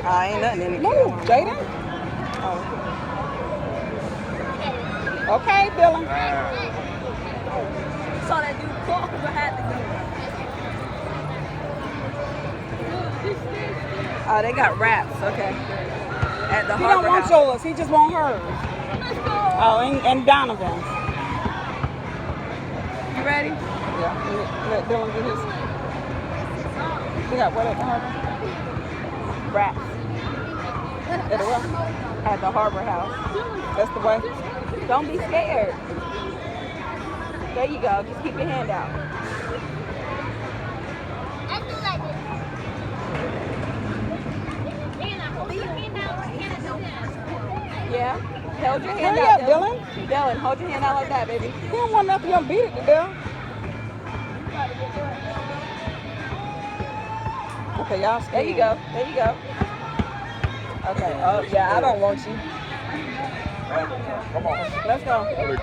Ain't nothing in the Move, Jaden. Oh. Okay, Dylan. Saw that dude close. I had to go. Oh, they got wraps. Okay. At the He Harbor don't want House. yours. He just want hers. Let's go. Oh, and Donovan's. You ready? Yeah. Let Dylan get his. We got what at the harbor? Wraps. At the what? At the Harbor House. That's the way. Don't be scared. There you go. Just keep your hand out. Yeah. Hold your hand Hurry out, up, Dylan. Dylan, hold your hand out like that, baby. He don't want nothing. You beat it to death. Okay, y'all There you go. There you go. Okay. Oh, yeah, I don't want you. Come on. Let's go.